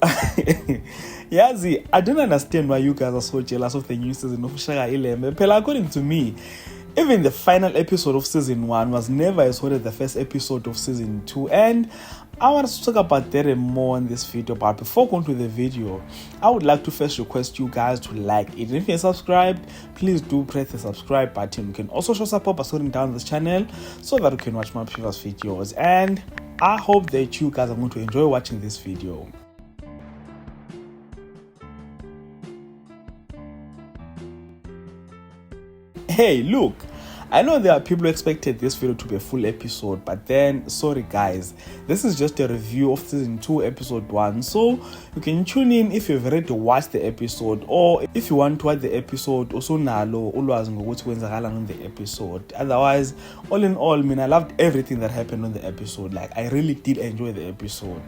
Yazi, I don't understand why you guys are so jealous of the new season of Shaka Ilembe. But according to me, even the final episode of season 1 was never as hot as the first episode of season 2. And I want to talk about that more in this video. But before going to the video, I would like to first request you guys to like it. And if you're subscribed, please do press the subscribe button. You can also show support by supporting down this channel so that you can watch my previous videos. And I hope that you guys are going to enjoy watching this video. Hey, look, I know there are people who expected this video to be a full episode, but then, sorry guys, this is just a review of season 2 episode 1, so you can tune in if you've already watched the episode, or if you want to watch the episode, also nalo ulwazi ngokuthi kwenzakala on the episode. Otherwise, all in all, I loved everything that happened on the episode. Like, I really did enjoy the episode.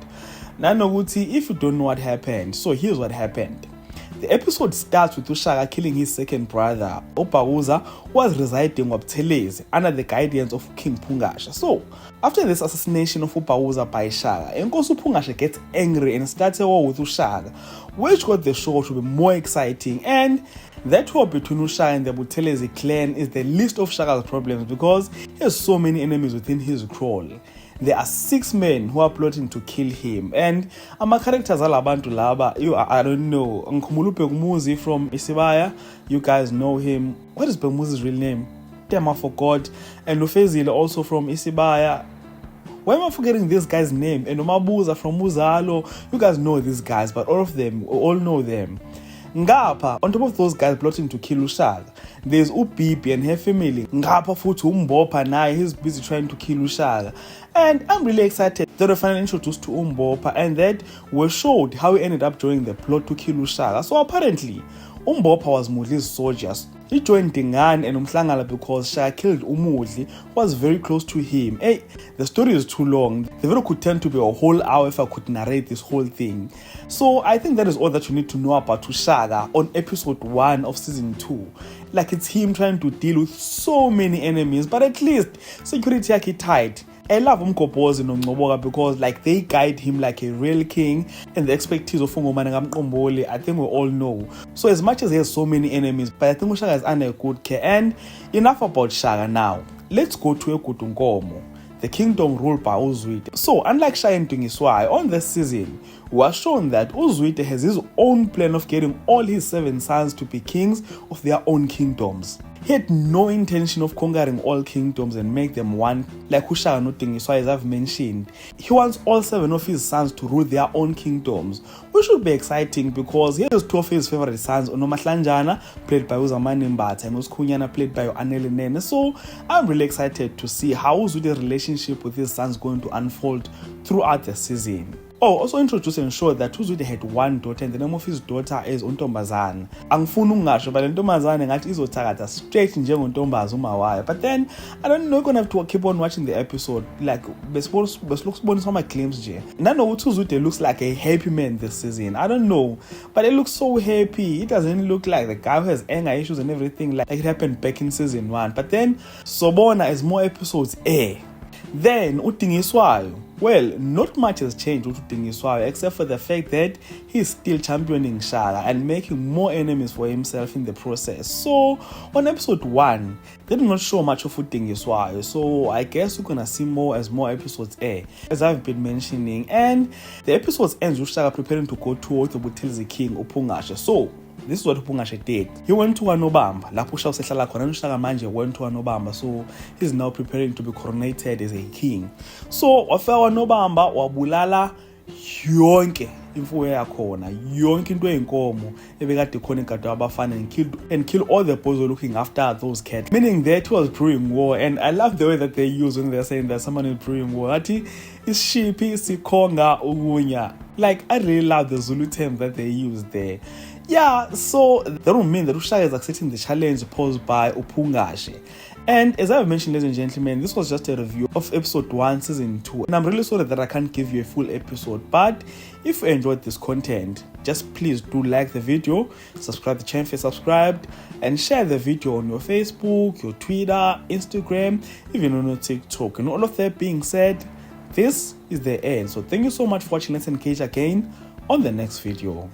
Nanoguti, if you don't know what happened, so here's what happened. The episode starts with Ushaka killing his second brother. Ubhauza was residing at Buthelezi under the guidance of King Pungashe. So, after this assassination of Ubhauza by Shaka, Nkosi Pungashe gets angry and starts a war with Ushaka, which got the show to be more exciting. And that war between Ushaka and the Buthelezi clan is the least of Shaka's problems because he has so many enemies within his kraal. There are 6 men who are plotting to kill him, and our characters are Labantu Laba. I don't know. Nkumulupe Muzi from Isibaya, you guys know him. What is Bemuzi's real name? Damn, I forgot. And Ufezile also from Isibaya. Why am I forgetting this guy's name? And Umabuza from Muzalo. You guys know these guys, but all know them. Ngapha, on top of those guys plotting to kill Ushaka, there's Ubibi and her family. Ngapha futhi Umbopha naye, he's busy trying to kill Ushaka. And I'm really excited that we're finally introduced to Umbopha and that we showed how he ended up joining the plot to kill Ushaka. So apparently, Umbopha was Mudli's soldiers. He joined Dingane and Umhlangala because Shaka killed Umudli, who was very close to him. Hey, the story is too long. The video could tend to be a whole hour if I could narrate this whole thing. So I think that is all that you need to know about Ushaka on episode 1 of season 2. Like, it's him trying to deal with so many enemies, but at least security yake tight. I love Umkobozi noNgcoboka because like they guide him like a real king, and the expertise of Ungomane kaMqomboli, I think we all know. So as much as he has so many enemies, but I think Ushaka is under good care. And enough about Shaka now. Let's go to Ekudunkomo, the kingdom ruled by Uzwide. So unlike Shaka and Dingiswayo, on this season, we are shown that Uzwide has his own plan of getting all his 7 sons to be kings of their own kingdoms. He had no intention of conquering all kingdoms and make them one, like Ushaka no Dingiswayo, as I've mentioned. He wants all 7 of his sons to rule their own kingdoms, which should be exciting because he has 2 of his favorite sons, Unomahlanjana, played by Uzamani Mbatha, and Uskhunyana, played by Anele Nene. So I'm really excited to see how Uzwide's relationship with his sons is going to unfold throughout the season. Oh, also introduce and show that Uzwide had 1 daughter, and the name of his daughter is Untombazane. Angifuni ungasho, but Untombazane ngathi izothakatha straight njengontombazi umawayo. But then I don't know, you're gonna have to keep on watching the episode. Like besibona some claims nje. Nanokuthi Uzwide looks like a happy man this season. I don't know, but it looks so happy. It doesn't look like the guy who has anger issues and everything like it happened back in season 1. But then Sobona is more episodes Then uDingiswayo, well, not much has changed with Dingiswayo except for the fact that he's still championing Shaka and making more enemies for himself in the process. So on episode 1, they did not show much of Dingiswayo, so I guess we're gonna see more as more episodes as I've been mentioning. And the episodes ends with Shaka preparing to go towards the Buthelezi king Upungashe. So this is what Upungashe did. He went to KwaNobamba. Lapho Ushaka usehlala khona, Ushaka manje went to KwaNobamba. So he's now preparing to be coronated as a king. So wafika KwaNobamba wabulala yonke imfuyo yakhona, yonke into eyinkomo ebekade khona egade abafana, and kill all the boys who were looking after those cats. Meaning that he was brewing war. And I love the way that they use when they're saying that someone is brewing war. Athi ishipi sikhonga ugunya. Like, I really love the Zulu term that they use there. Yeah, so that don't mean that Ushaka is accepting the challenge posed by Upungashe. And as I've mentioned, ladies and gentlemen, this was just a review of episode 1, season 2. And I'm really sorry that I can't give you a full episode. But if you enjoyed this content, just please do like the video, subscribe to the channel if you're subscribed, and share the video on your Facebook, your Twitter, Instagram, even on your TikTok. And all of that being said, this is the end. So thank you so much for watching. Let's engage again on the next video.